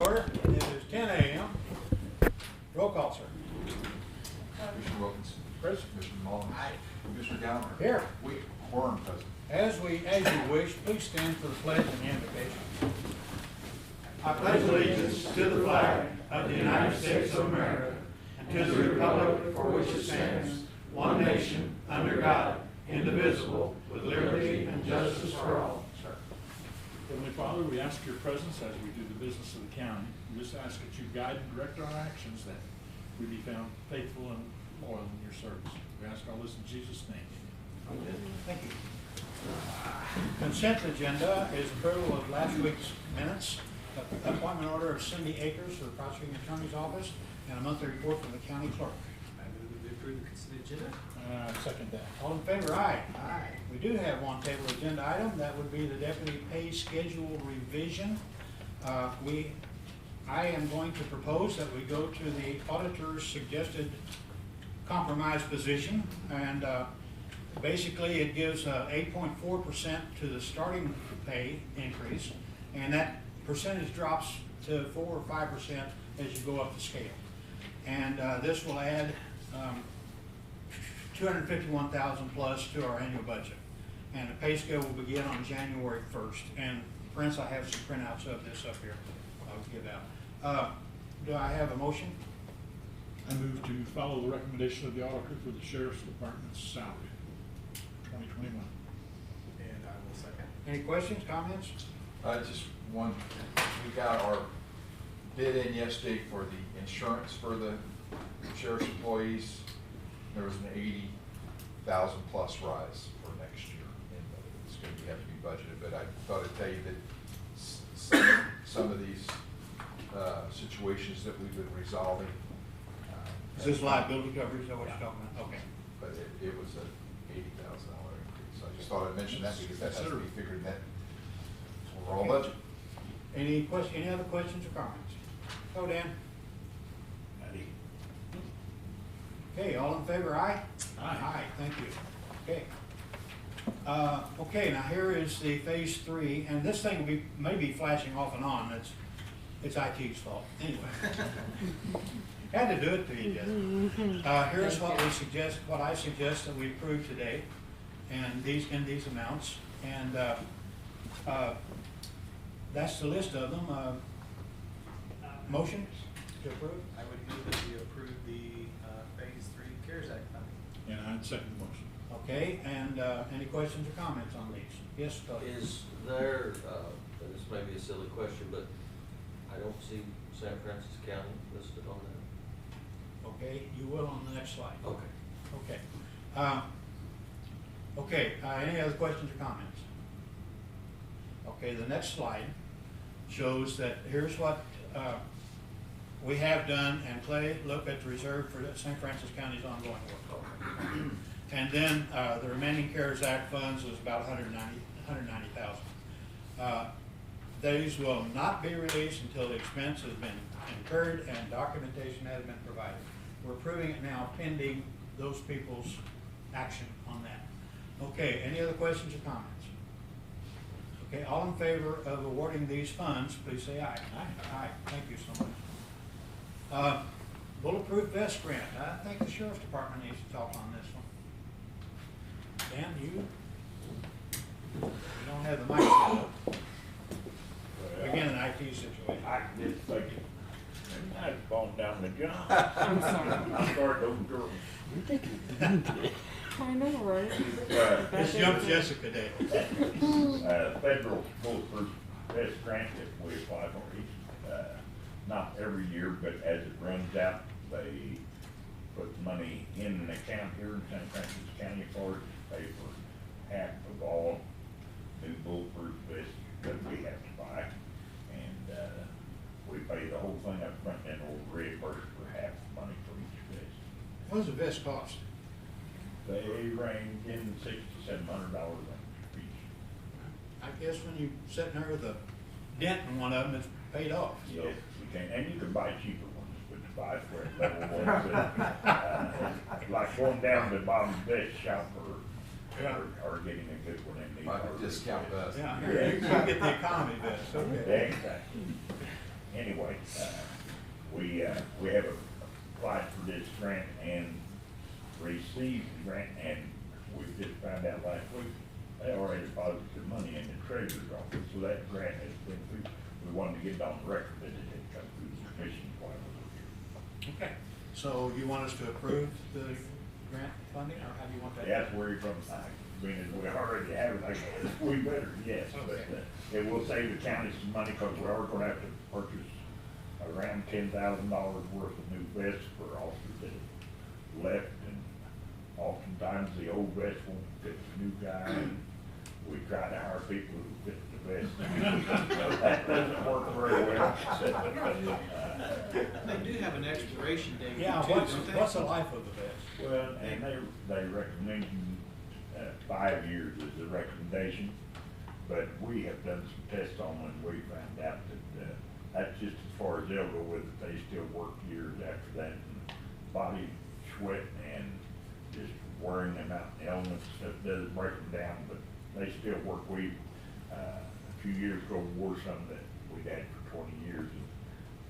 Order. It is 10 a.m. Roll call, sir. Commissioner Wilkinson. Present. Commissioner Mullins. Aye. Commissioner Gallagher. Here. Quorum present. As you wish, please stand for the pledge and the invocation. I pledge allegiance to the flag of the United States of America and to the republic for which it stands, one nation, under God, indivisible, with liberty and justice for all. Sir. Heavenly Father, we ask your presence as we do the business of the county. We just ask that you guide and direct our actions, that we be found faithful and loyal in your service. We ask all this in Jesus' name. Amen. Thank you. Consent agenda is approval of last week's minutes, appointment order of Cindy Akers for the prosecuting attorney's office, and a monthly report from the county clerk. I move to approve the consent agenda. Second that. All in favor, aye. Aye. We do have one table agenda item. That would be the deputy pay schedule revision. I am going to propose that we go to the auditor's suggested compromise position, and basically it gives 8.4% to the starting pay increase, and that percentage drops to 4 or 5% as you go up the scale. And this will add $251,000 plus to our annual budget. And the pay scale will begin on January 1st. And Prince, I have some printouts of this up here I'll give out. Do I have a motion? I move to follow the recommendation of the auditor for the sheriff's department's salary, 2021. And I will second. Any questions, comments? Just one, we got our bid in yesterday for the insurance for the sheriff's employees. There was an $80,000 plus rise for next year, and it's going to have to be budgeted. But I thought I'd tell you that some of these situations that we've been resolving. Is this liability coverage? Is that what you're talking about? Okay. But it was an $80,000 increase. I just thought I'd mention that because that has to be figured in that overall budget. Any other questions or comments? Go, Dan. Okay, all in favor, aye? Aye. Aye, thank you. Okay. Okay, now here is the phase 3, and this thing will be maybe flashing off and on. It's IT's fault. Anyway. Had to do it to you, Jessica. Here's what I suggest that we approve today, and these amounts, and that's the list of them. Motion to approve? I would move that we approve the Phase 3 CARES Act funding. And I'd second the motion. Okay, and any questions or comments on these? Yes, Cody? Is there, and this may be a silly question, but I don't see San Francis County listed on that. Okay, you will on the next slide. Okay. Okay. Any other questions or comments? Okay, the next slide shows that here's what we have done, and Clay, look at the reserve for St. Francis County's ongoing work. And then the remaining CARES Act funds is about $190,000. These will not be released until the expense has been incurred and documentation has been provided. We're approving it now pending those people's action on that. Okay, any other questions or comments? Okay, all in favor of awarding these funds, please say aye. Aye. Aye, thank you so much. Bulletproof vest grant. I think the sheriff's department needs to talk on this one. Dan, you don't have the mic set up. Again, an IT situation. I just think it, I'd fallen down the job. I'm sorry. I started those girls. I know, right? It's Young Jessica Day. Federal bulletproof vest grant that we apply for each, not every year, but as it runs out, they put money in an account here in St. Francis County for it to pay for half of all new bulletproof vests that we have to buy. And we pay the whole thing up front, and we'll reimburse for half the money for each vest. What does a vest cost? They range in $600 to $700 range each. I guess when you sit there with a dent in one of them, it's paid off. So. Yes, you can, and you can buy cheaper ones, but to buy for level ones, like going down to Bob's Vest Shop or getting a good one in these. Like a discount vest. Yeah, you get the economy vest, okay. Exactly. anyway, we have applied for this grant and received the grant, and we just found out last week, they already deposited the money in the treasurer's office, so that grant has been through. We wanted to get it on the record that it had come through the commission while we were here. Okay, so you want us to approve the grant funding, or how do you want that? That's where you're from, being as we already have it, we better, yes, but it will save the county some money, because we are gonna have to purchase around $10,000 worth of new vests for officers that have left, and oftentimes the old vest won't fit the new guy, and we try to hire people who fit the vest. That doesn't work very well. They do have an expiration date Yeah, too, don't they? what's the life of the vest? Well, and they recommend 5 years is the recommendation, but we have done some tests on them, and we found out that that's just as far as they'll go with it. They still work years after that, and body sweat and just wearing them out in the elements, stuff does break them down, but they still work. We, a few years ago, wore some that we'd had for 20 years, and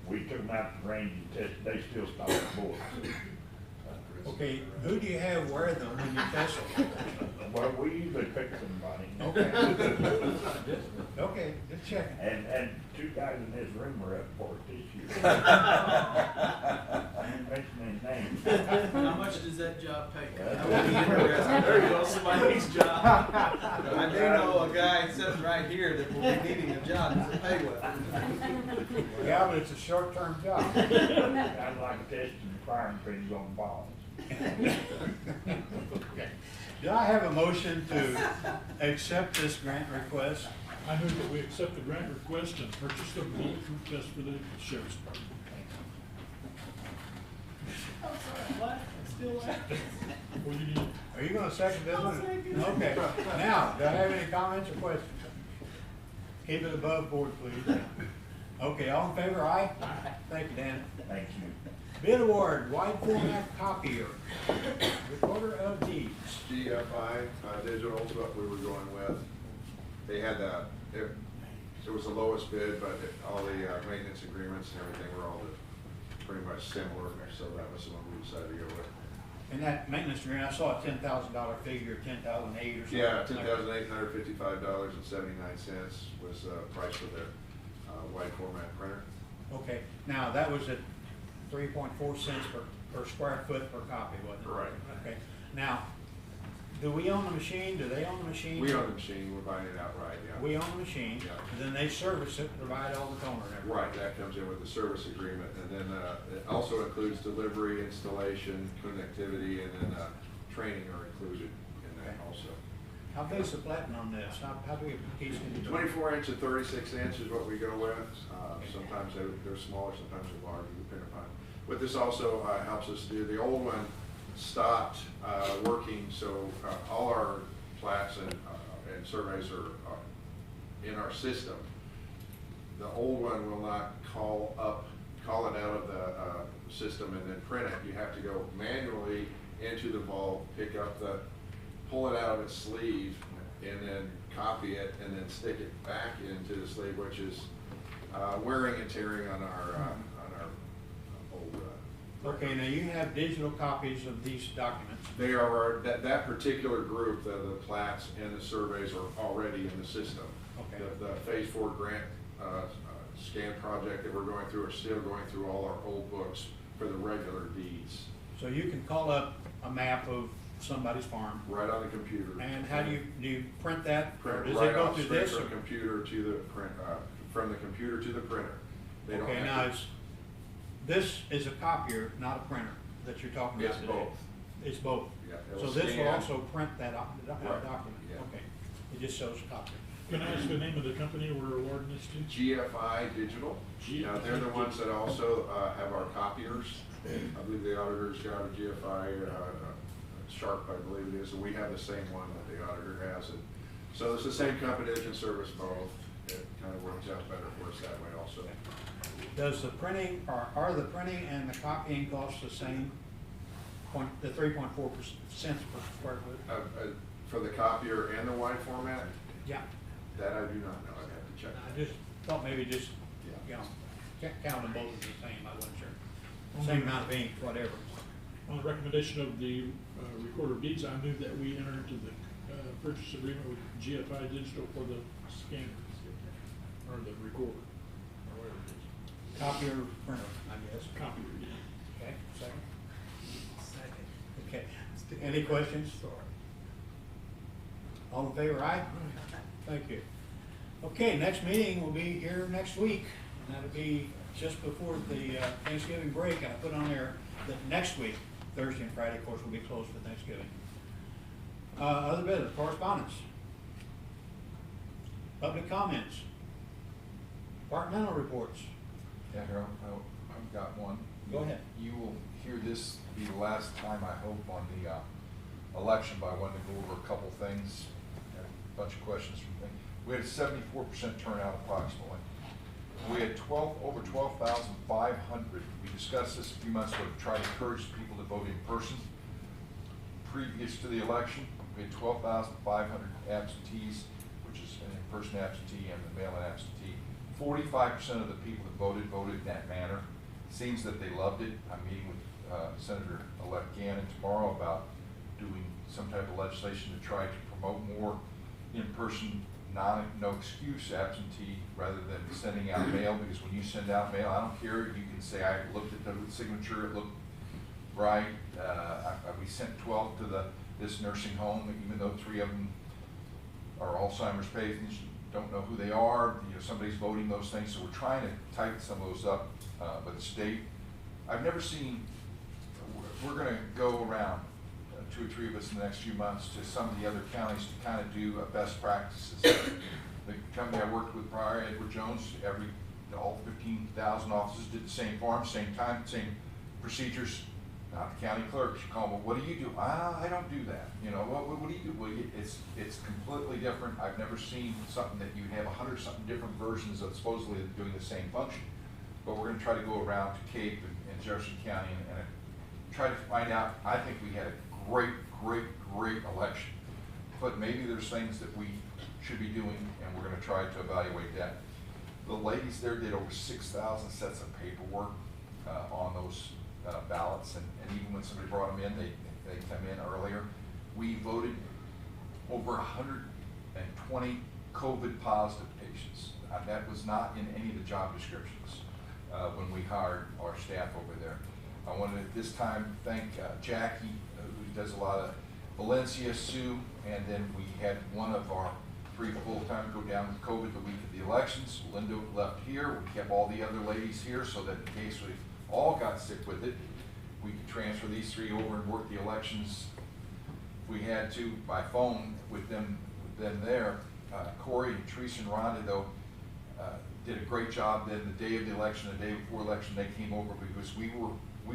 we took them out to the range and tested, they still stopped the bullets. Okay, who do you have wear them when you test them? Well, we usually pick somebody. Okay. Okay, just checking. And 2 guys in this room are up for it this year. I ain't mentioning names. How much does that job pay? Yeah. That would be interesting. There you go, somebody's job. I do know a guy sitting right here that will be needing a job, does it pay well? Yeah, but it's a short-term job. I'd like testing the firing pins on balls. Okay. Do I have a motion to accept this grant request? I move that we accept the grant request and purchase the bulletproof vest for the sheriff's department. What? Still laughing? What do you need? Are you gonna second this I'll one? second. Okay, now, do I have any comments or questions? Keep it above board, please. Okay, all in favor, aye? Thank you, Dan. Thank you. Bid award, wide format copier, recorder of deeds. GFI Digital is what we were going with. They had it was the lowest bid, but all the maintenance agreements and everything were all pretty much similar, so that was the one we decided to go with. And that maintenance agreement, I saw a $10,000 figure, 10,008 or something. Yeah, $10,855.79 was the price for the wide format printer. Okay, now that was at 3.4 cents per square foot per copy, wasn't it? Right. Okay, now, do we own the machine? Do they own the machine? We own the machine, we're buying it outright, yeah. We own the machine, Yeah. and then they service it, provide all the toner and everything. Right, that comes in with the service agreement, and then it also includes delivery, installation, connectivity, and then training are included in that also. How big's the platen on this? How big a piece can you do? 24 inch and 36 inch is what we go with. Sometimes they're smaller, sometimes they're larger, depending upon. But this also helps us do, the old one stopped working, so all our plats and surveys are in our system. The old one will not call it out of the system and then print it. You have to go manually into the vault, pull it out of its sleeve, and then copy it, and then stick it back into the sleeve, which is wearing and tearing on our old. Okay, now you have digital copies of these documents. They are, that particular group, the plats and the surveys are already in the system. Okay. The Phase 4 grant scan project that we're going through are still going through all our old books for the regular deeds. So you can call up a map of somebody's farm, Right on the computer. and how do you print that? Or Print does right it go off through straight this? from or- computer to the print, from the computer to the printer. They don't Okay, have now to- this is a copier, not a printer, that you're talking about It's today? both. It's both? Yeah, So it'll this will scan. also print that Right, document? yeah. Okay, it just shows a copy. Can I ask the name of the company we're awarding this to? GFI Digital. GFI They're the ones that also have our copiers. I believe the auditor's got a GFI Sharp, I believe it is, and we have the same one that the auditor has. And so it's the same company that can service both. It kind of works out better for us that way also. Does the printing, are the printing and the copying costs the same? The 3.4 cents per square foot? For the copier and the wide format, Yeah, that I do not know. I'd have to check. I just thought maybe just, Yeah. you know, count them both as the same, I wasn't sure. Same amount of ink, whatever. On the recommendation of the recorder of deeds, I move that we enter into the purchase agreement with GFI Digital for the scanner, or the recorder, or whatever it is. Copier printer, I guess. Copier, yeah. Okay, second? Okay, any questions? All in favor, aye? Thank you. Okay, next meeting will be here next week, and that'll be just before the Thanksgiving break. I put on there that next week, Thursday and Friday, of course, will be closed for Thanksgiving. Other business, correspondence. Public comments. Departmental reports. Yeah, Harold, I've got one. Go ahead. You will hear this be the last time, I hope, on the election, but I wanted to go over a couple things. Had a bunch of questions from me. We had a 74% turnout approximately. We had over 12,500. We discussed this a few months ago to try to encourage people to vote in person. Previous to the election, we had 12,500 absentees, which is an in-person absentee and the mail-in absentee. 45% of the people that voted in that manner. Seems that they loved it. I'm meeting with Senator-elect Gannon tomorrow about doing some type of legislation to try to promote more in-person, no excuse absentee rather than sending out mail, because when you send out mail, I don't care, you can say, I looked at the signature, it looked right. We sent 12 to this nursing home, even though 3 of them are Alzheimer's patients, don't know who they are, somebody's voting those things, so we're trying to tighten some of those up. But the state, I've never seen, we're going to go around, 2 or 3 of us in the next few months, to some of the other counties to kind of do best practices. The company I worked with prior, Edward Jones, all 15,000 offices did the same form, same time, same procedures. Not the county clerks. You call them, well, what do you do? I don't do that. What do you do? Well, it's completely different. I've never seen something that you have 100-something different versions of supposedly doing the same function. But we're going to try to go around to Cape and Jefferson County and try to find out. I think we had a great election, but maybe there's things that we should be doing, and we're going to try to evaluate that. The ladies there did over 6,000 sets of paperwork on those ballots, and even when somebody brought them in, they come in earlier. We voted over 120 COVID positive patients. That was not in any of the job descriptions when we hired our staff over there. I wanted at this time thank Jackie, who does a lot of Valencia, Sue, and then we had one of our 3 full-time go down with COVID the week of the elections. Linda left here. We kept all the other ladies here so that in case we all got sick with it, we could transfer these 3 over and work the elections if we had to by phone with them there. Corey and Teresa and Rhonda, though, did a great job. Then the day of the election, the day before election, they came over because we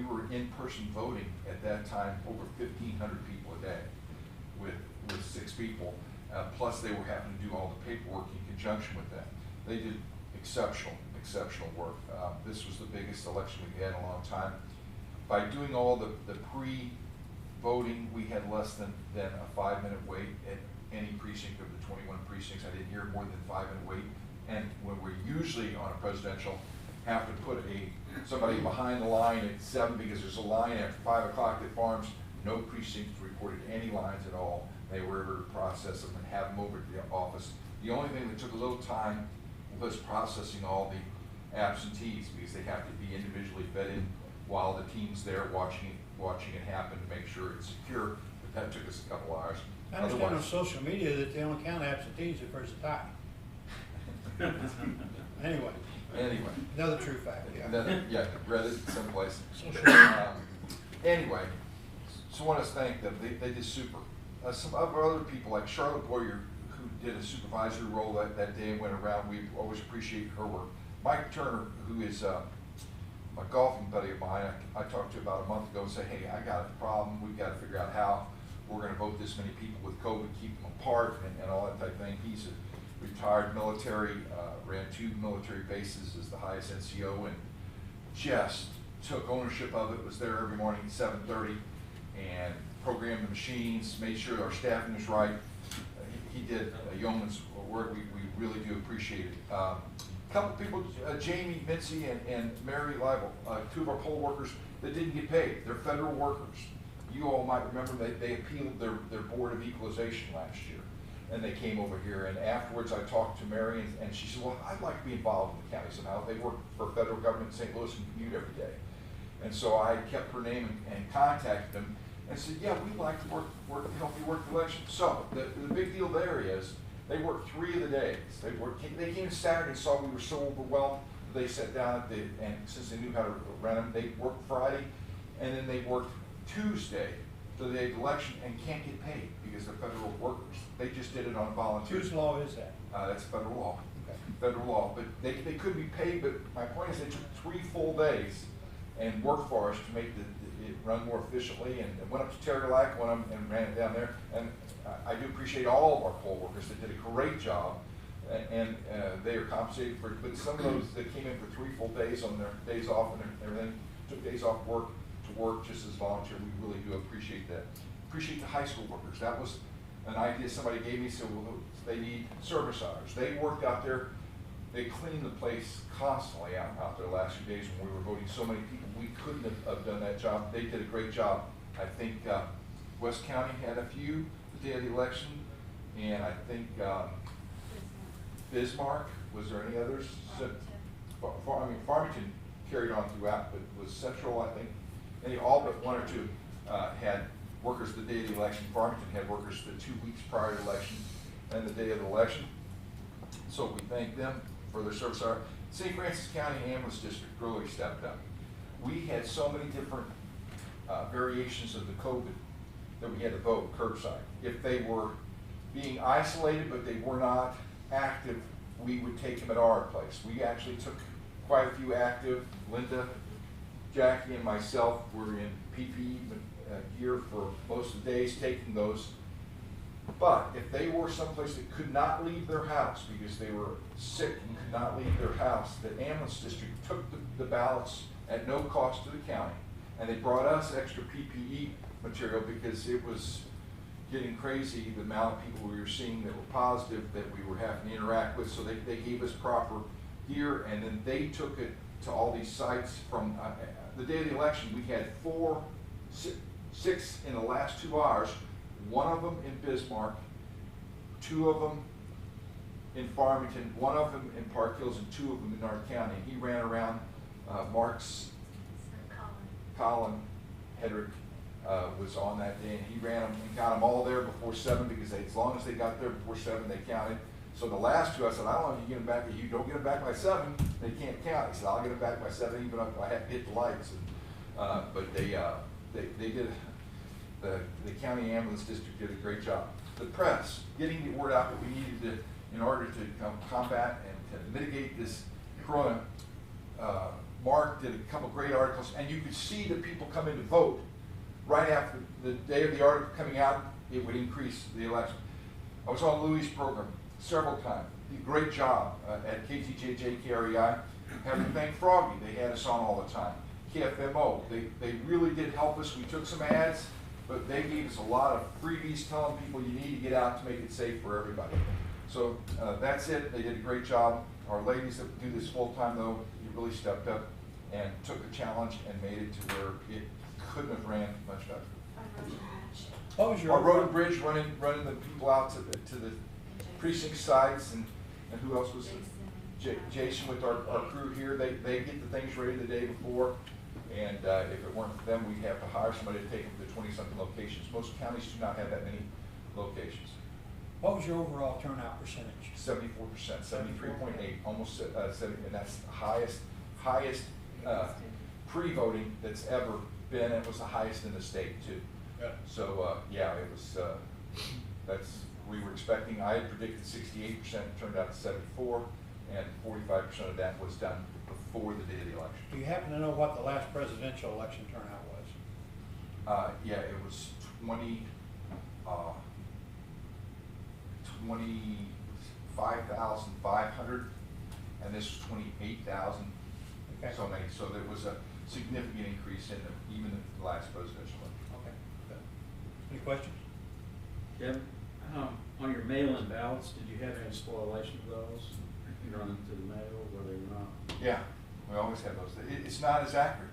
were in-person voting at that time, over 1,500 people a day with 6 people. Plus they were having to do all the paperwork in conjunction with that. They did exceptional work. This was the biggest election we've had in a long time. By doing all the pre-voting, we had less than a 5-minute wait at any precinct of the 21 precincts. I didn't hear more than 5-minute wait. And when we're usually on a presidential, have to put somebody behind the line at 7 because there's a line after 5 o'clock that farms. No precincts reported any lines at all. They were able to process them and have them over to the office. The only thing that took a little time was processing all the absentees because they have to be individually vetted while the team's there watching it happen to make sure it's secure. But that took us a couple hours. I understand on social media that they only count absentees if there's a tie. Anyway, another true fact. Yeah, read it someplace. Anyway, so I want to thank them. They did super. Some other people like Charlotte Boyer, who did a supervisory role that day and went around. We always appreciate her work. Mike Turner, who is a golfing buddy of mine, I talked to about a month ago and said, hey, I got a problem. We've got to figure out how we're going to vote this many people with COVID, keep them apart, and all that type of thing. He's a retired military, ran 2 military bases as the highest NCO, and just took ownership of it, was there every morning at 7:30, and programmed the machines, made sure our staffing was right. He did a yeoman's work. We really do appreciate it. couple people, Jamie Mincy and Mary Leibel, two of our poll workers that didn't get paid. They're federal workers. You all might remember they appealed their Board of Equalization last year. And they came over here, and afterwards I talked to Mary, and she said, well, I'd like to be involved in the county somehow. They work for federal government in St. Louis and commute every day. And so I kept her name and contacted them and said, yeah, we'd like to help you work the election. So the big deal there is they worked 3 of the days. They came Saturday and saw we were so overwhelmed. They sat down and since they knew how to run them, they worked Friday, and then they worked Tuesday, the day of the election, and can't get paid because they're federal workers. They just did it on volunteer. Whose law is that? That's federal law. Okay. Federal law, but they could be paid, but my point is they took 3 full days and worked for us to make it run more efficiently, and went up to Terrelac, and ran it down there. And I do appreciate all of our poll workers that did a great job, and they are compensated for it. But some of those that came in for 3 full days on their days off and everything, took days off work to work just as volunteer, we really do appreciate that. Appreciate the high school workers. That was an idea somebody gave me, so well, they need service hours. They worked out there, they cleaned the place constantly out there the last few days when we were voting so many people. We couldn't have done that job. They did a great job. I think West County had a few the day of the election, and I think Bismarck, was there any others? Farmington carried on throughout, but was Central, I think. All but 1 or 2 had workers the day of the election. Farmington had workers the 2 weeks prior to the election and the day of the election. So we thank them for their service. Our St. Francis County Ambulance District really stepped up. We had so many different variations of the COVID that we had to vote curbside. If they were being isolated but they were not active, we would take them at our place. We actually took quite a few active. Linda, Jackie, and myself were in PPE gear for most of the days, taking those. But if they were someplace that could not leave their house because they were sick and could not leave their house, the ambulance district took the ballots at no cost to the county, and they brought us extra PPE material because it was getting crazy, the amount of people we were seeing that were positive that we were having to interact with. So they gave us proper gear, and then they took it to all these sites. From the day of the election, we had 6 in the last 2 hours, 1 of them in Bismarck, 2 of them in Farmington, 1 of them in Park Hills, and 2 of them in North County. He ran around. Mark's Colin Hedrick was on that day, and he ran them and got them all there before 7 because as long as they got there before 7, they counted. So the last 2, I said, I don't want you to get them back. If you don't get them back by 7, they can't count. He said, I'll get them back by 7, even if I have to hit the lights. And, but they did. The county ambulance district did a great job. The press, getting the word out that we needed to, in order to combat and to mitigate this corona. Mark did a couple great articles, and you could see the people come in to vote right after the day of the article coming out. It would increase the election. I was on Louis' program several times. He did a great job at KTJJ, KREI. Have to thank Froggy. They had us on all the time. KFMO, they really did help us. We took some ads, but they gave us a lot of freebies telling people you need to get out to make it safe for everybody. So that's it. They did a great job. Our ladies that do this full time, though, you really stepped up and took the challenge and made it to where it couldn't have ran much better. What was your Our road and bridge running the people out to the precinct sites, and who else was it? Jason with our crew here. They get the things ready the day before, and if it weren't for them, we'd have to hire somebody to take them to 20-something locations. Most counties do not have that many locations. What was your overall turnout percentage? 74%, 73.8, almost 70, and that's the highest pre-voting that's ever been. It was the highest in the state too. Yeah. So yeah, it was. We were expecting. I had predicted 68%, turned out to 74, and 45% of that was done before the day of the election. Do you happen to know what the last presidential election turnout was? Yeah, it was 25,500, and this was 28,000. Okay. So many. So there was a significant increase in even the last presidential election. Okay. Good. Any questions? Kevin, on your mail-in ballots, did you have any spoilation of those? running through the mail, where they're not. Yeah, we always have those. It's not as accurate.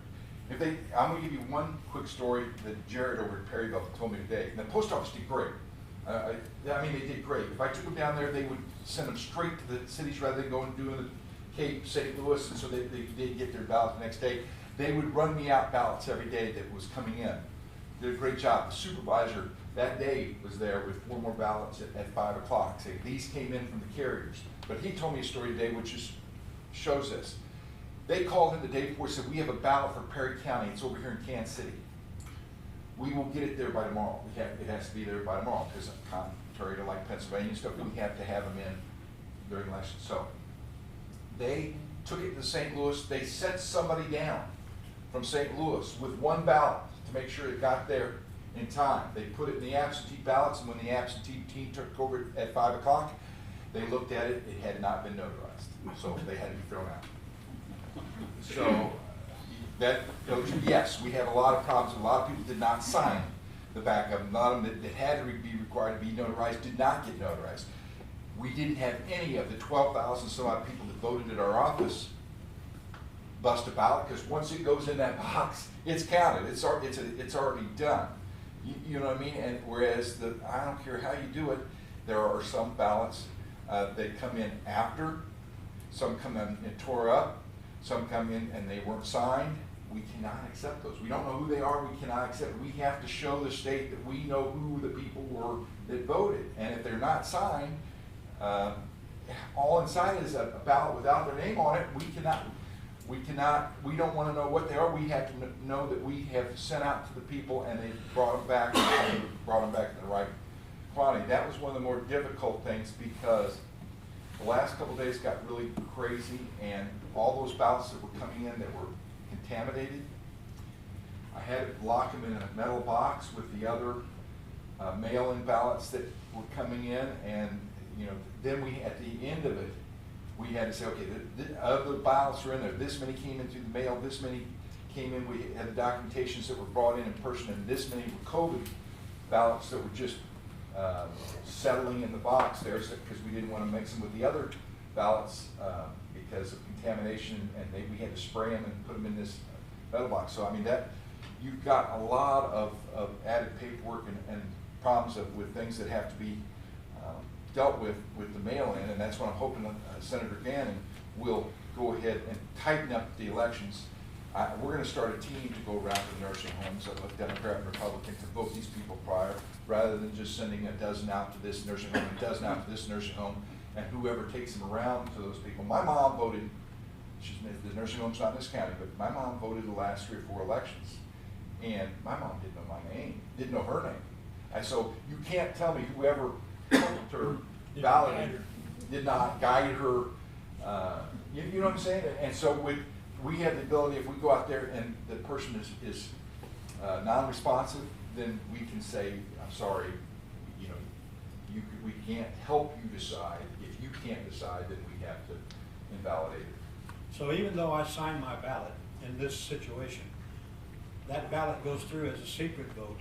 If they, I'm gonna give you one quick story that Jared over at Perryville told me today. And the post office did great. I mean, they did great. If I took them down there, they would send them straight to the cities rather than going and doing the Cape, St. Louis, and so they'd get their ballot the next day. They would run me out ballots every day that was coming in. Did a great job. The supervisor that day was there with 4 more ballots at 5 o'clock, saying these came in from the carriers. But he told me a story today which just shows this. They called him the day before and said, we have a ballot for Perry County. It's over here in Kansas City. We will get it there by tomorrow. It has to be there by tomorrow because contrary to like Pennsylvania and stuff, we have to have them in during election. So they took it to St. Louis. They sent somebody down from St. Louis with 1 ballot to make sure it got there in time. They put it in the absentee ballots, and when the absentee team took over at 5 o'clock, they looked at it. It had not been notarized, so they had to be thrown out. So that goes, yes, we have a lot of problems. A lot of people did not sign the backup. A lot of them that had to be required to be notarized did not get notarized. We didn't have any of the 12,000 some odd people that voted at our office bust a ballot, because once it goes in that box, it's counted. It's already done. You know what I mean? And whereas I don't care how you do it, there are some ballots that come in after, some come in and tore up, some come in and they weren't signed. We cannot accept those. We don't know who they are. We cannot accept. We have to show the state that we know who the people were that voted. And if they're not signed, all inside is a ballot without their name on it. We don't want to know what they are. We have to know that we have sent out to the people and they brought them back and brought them back in the right quantity. That was one of the more difficult things because the last couple of days got really crazy, and all those ballots that were coming in that were contaminated, I had to lock them in a metal box with the other mail-in ballots that were coming in, and then we, at the end of it, we had to say, okay, of the ballots are in there, this many came in through the mail, this many came in, we had the documentations that were brought in person, and this many were COVID ballots that were just settling in the box there because we didn't want to mix them with the other ballots because of contamination, and we had to spray them and put them in this metal box. So I mean, that you've got a lot of added paperwork and problems with things that have to be dealt with the mail-in, and that's what I'm hoping Senator Gannon will go ahead and tighten up the elections. We're going to start a team to go around to the nursing homes, with Democrat and Republican, to vote these people prior, rather than just sending a dozen out to this nursing home, a dozen out to this nursing home, and whoever takes them around to those people. My mom voted, the nursing home's not in this county, but my mom voted the last 3 or 4 elections, and my mom didn't know my name, didn't know her name. And so you can't tell me whoever helped her ballot did not guide her, you know what I'm saying? And so we have the ability, if we go out there and the person is non-responsive, then we can say, I'm sorry, we can't help you decide. If you can't decide, then we have to invalidate it. So even though I sign my ballot in this situation, that ballot goes through as a secret vote.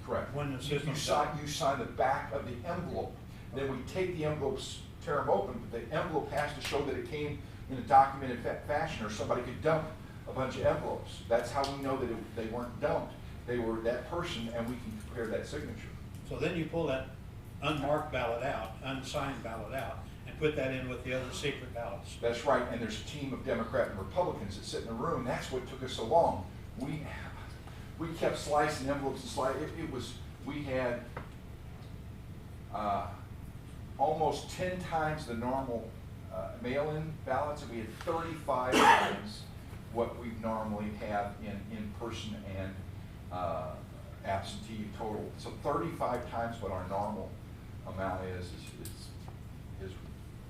Correct. When the system you sign the back of the envelope. Then we take the envelopes, tear them open, but the envelope has to show that it came in a documented fashion, or somebody could dump a bunch of envelopes. That's how we know that they weren't dumped. They were that person, and we can compare that signature. So then you pull that unmarked ballot out, unsigned ballot out, and put that in with the other secret ballots. That's right, and there's a team of Democrat and Republicans that sit in the room. That's what took us so long. We kept slicing envelopes and slicing. We had almost 10 times the normal mail-in ballots, and we had 35 times what we normally have in person and absentee total. So 35 times what our normal amount is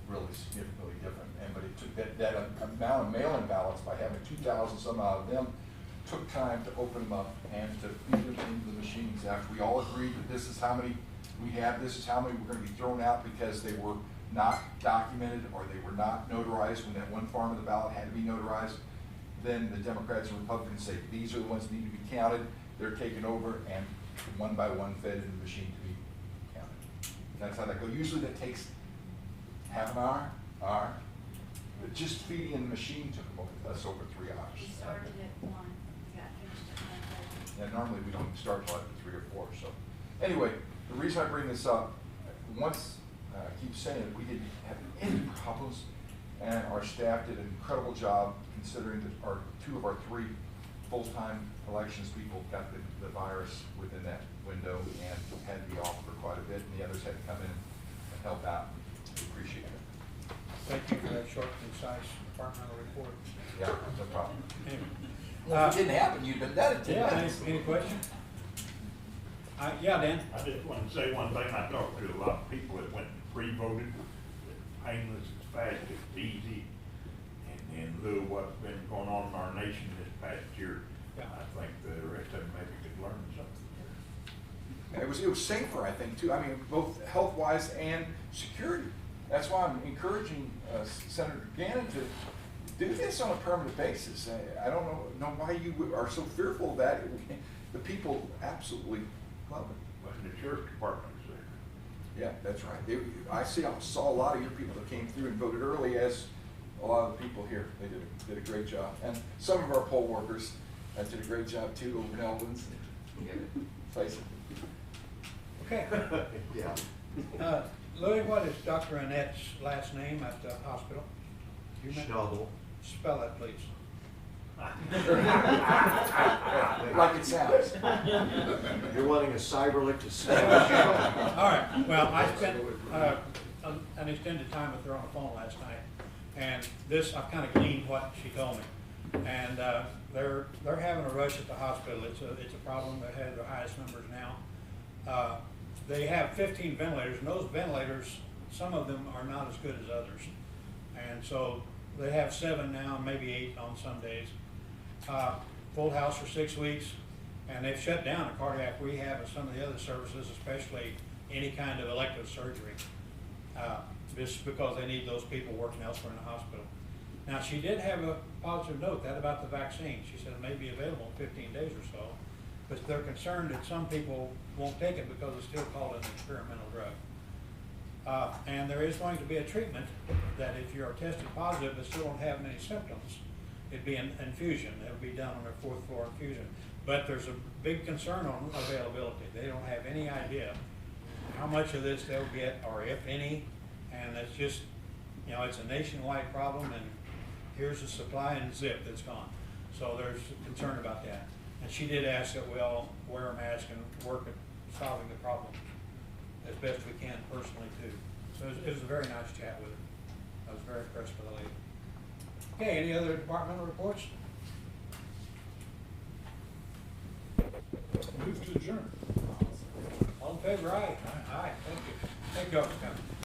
really significantly different. But it took that amount of mail-in ballots, by having 2,000 some odd of them, took time to open them up and to feed them into the machines. After we all agreed that this is how many we have, this is how many we're going to be thrown out because they were not documented or they were not notarized when that one farm of the ballot had to be notarized, then the Democrats and Republicans say these are the ones that need to be counted. They're taken over and one by one fed in the machine to be counted. That's how that goes. Usually that takes half an hour, But just feeding in the machine took us over 3 hours. We started at 1, got finished at 1:30. Yeah, normally we don't start till after 3 or 4, so. Anyway, the reason I bring this up, once, I keep saying it, we didn't have any problems, and our staff did an incredible job considering that our 2 of our 3 full-time elections people got the virus within that window and had to be off for quite a bit, and the others had to come in and help out. We appreciate it. Thank you for that short, concise departmental report. Yeah, no problem. Anyway. Well, if it didn't happen, you'd been dead in 10 Yeah, minutes. any questions? Yeah, Dan? I just want to say one thing. I talked to a lot of people that went and pre-voted. It's painless, it's fast, it's easy. And in lieu of what's been going on in our nation this past year, Yeah. I think the rest of them maybe could learn something here. And it was safer, I think, too. I mean, both health-wise and security. That's why I'm encouraging Senator Gannon to do this on a permanent basis. I don't know why you are so fearful of that. The people absolutely love it. But the sheriff's department is there. Yeah, that's right. I saw a lot of your people that came through and voted early, as a lot of the people here. They did a great job. And some of our poll workers did a great job too over in Elvins. Face it. Okay. Yeah. Louis, what is Dr. Annette's last name at the hospital? Do you remember? Schnabel. Spell it, please. Like it sounds. You're wanting a cyberlick to All stab. right, well, I spent an extended time with her on the phone last night, and I've kind of gleaned what she told me. And they're having a rush at the hospital. It's a problem. They have the highest numbers now. They have 15 ventilators, and those ventilators, some of them are not as good as others. And so they have 7 now, maybe 8 on some days. Full house for 6 weeks, and they've shut down a cardiac rehab and some of the other services, especially any kind of elective surgery, just because they need those people working elsewhere in the hospital. Now, she did have a positive note about the vaccine. She said it may be available in 15 days or so, but they're concerned that some people won't take it because it's still called an experimental drug. And there is going to be a treatment that if you're tested positive but still don't have many symptoms, it'd be an infusion. It would be done on their 4th floor infusion. But there's a big concern on availability. They don't have any idea how much of this they'll get, or if any, and it's just, it's a nationwide problem, and here's the supply and zip, it's gone. So there's concern about that. And she did ask that we all wear a mask and work at solving the problem as best we can personally too. So it was a very nice chat with her. I was very impressed with the lady. Okay, any other departmental reports? Move to adjourn. All in favor, aye? Aye, thank you. Thank you all for coming.